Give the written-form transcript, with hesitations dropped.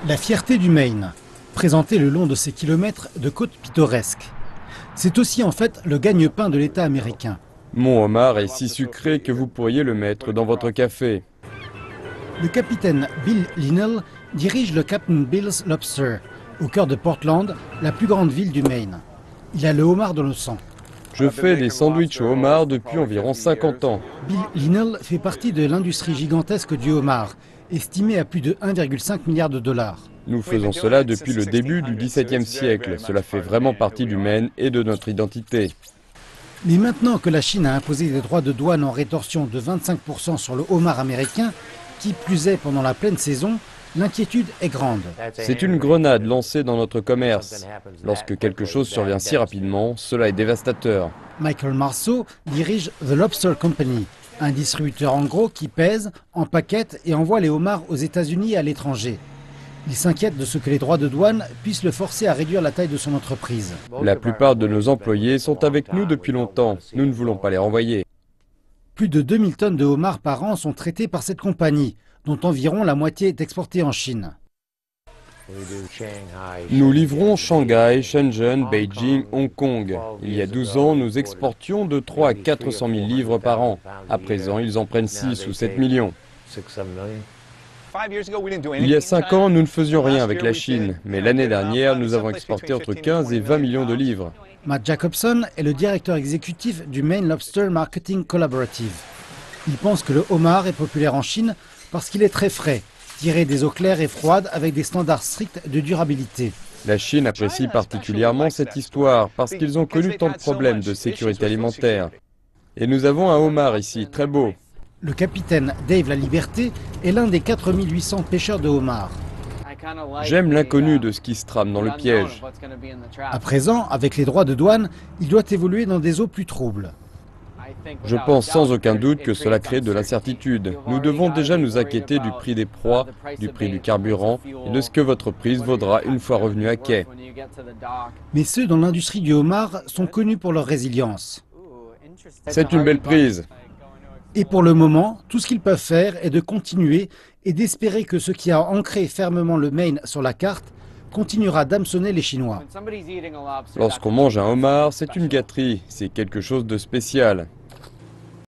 La fierté du Maine, présentée le long de ces kilomètres de côtes pittoresques. C'est aussi en fait le gagne-pain de l'État américain. Mon homard est si sucré que vous pourriez le mettre dans votre café. Le capitaine Bill Linnell dirige le Captain Bill's Lobster, au cœur de Portland, la plus grande ville du Maine. Il a le homard dans le sang. Je fais des sandwichs au homard depuis environ 50 ans. Bill Linnell fait partie de l'industrie gigantesque du homard, estimée à plus de 1,5 milliard de dollars. Nous faisons cela depuis le début du XVIIe siècle. Cela fait vraiment partie du Maine et de notre identité. Mais maintenant que la Chine a imposé des droits de douane en rétorsion de 25% sur le homard américain, qui plus est pendant la pleine saison, l'inquiétude est grande. C'est une grenade lancée dans notre commerce. Lorsque quelque chose survient si rapidement, cela est dévastateur. Michael Marceau dirige The Lobster Company, un distributeur en gros qui pèse, empaquette et envoie les homards aux États-Unis et à l'étranger. Il s'inquiète de ce que les droits de douane puissent le forcer à réduire la taille de son entreprise. La plupart de nos employés sont avec nous depuis longtemps. Nous ne voulons pas les renvoyer. Plus de 2000 tonnes de homards par an sont traitées par cette compagnie, dont environ la moitié est exportée en Chine. Nous livrons Shanghai, Shenzhen, Beijing, Hong Kong. Il y a 12 ans, nous exportions de 3 à 400 000 livres par an. À présent, ils en prennent 6 ou 7 millions. Il y a 5 ans, nous ne faisions rien avec la Chine, mais l'année dernière, nous avons exporté entre 15 et 20 millions de livres. Matt Jacobson est le directeur exécutif du Maine Lobster Marketing Collaborative. Il pense que le homard est populaire en Chine parce qu'il est très frais, tiré des eaux claires et froides avec des standards stricts de durabilité. La Chine apprécie particulièrement cette histoire parce qu'ils ont connu tant de problèmes de sécurité alimentaire. Et nous avons un homard ici, très beau. Le capitaine Dave Laliberté est l'un des 4800 pêcheurs de homards. J'aime l'inconnu de ce qui se trame dans le piège. À présent, avec les droits de douane, il doit évoluer dans des eaux plus troubles. Je pense sans aucun doute que cela crée de l'incertitude. Nous devons déjà nous inquiéter du prix des proies, du prix du carburant et de ce que votre prise vaudra une fois revenu à quai. Mais ceux dans l'industrie du homard sont connus pour leur résilience. C'est une belle prise. Et pour le moment, tout ce qu'ils peuvent faire est de continuer et d'espérer que ce qui a ancré fermement le Maine sur la carte continuera d'hameçonner les Chinois. Lorsqu'on mange un homard, c'est une gâterie, c'est quelque chose de spécial.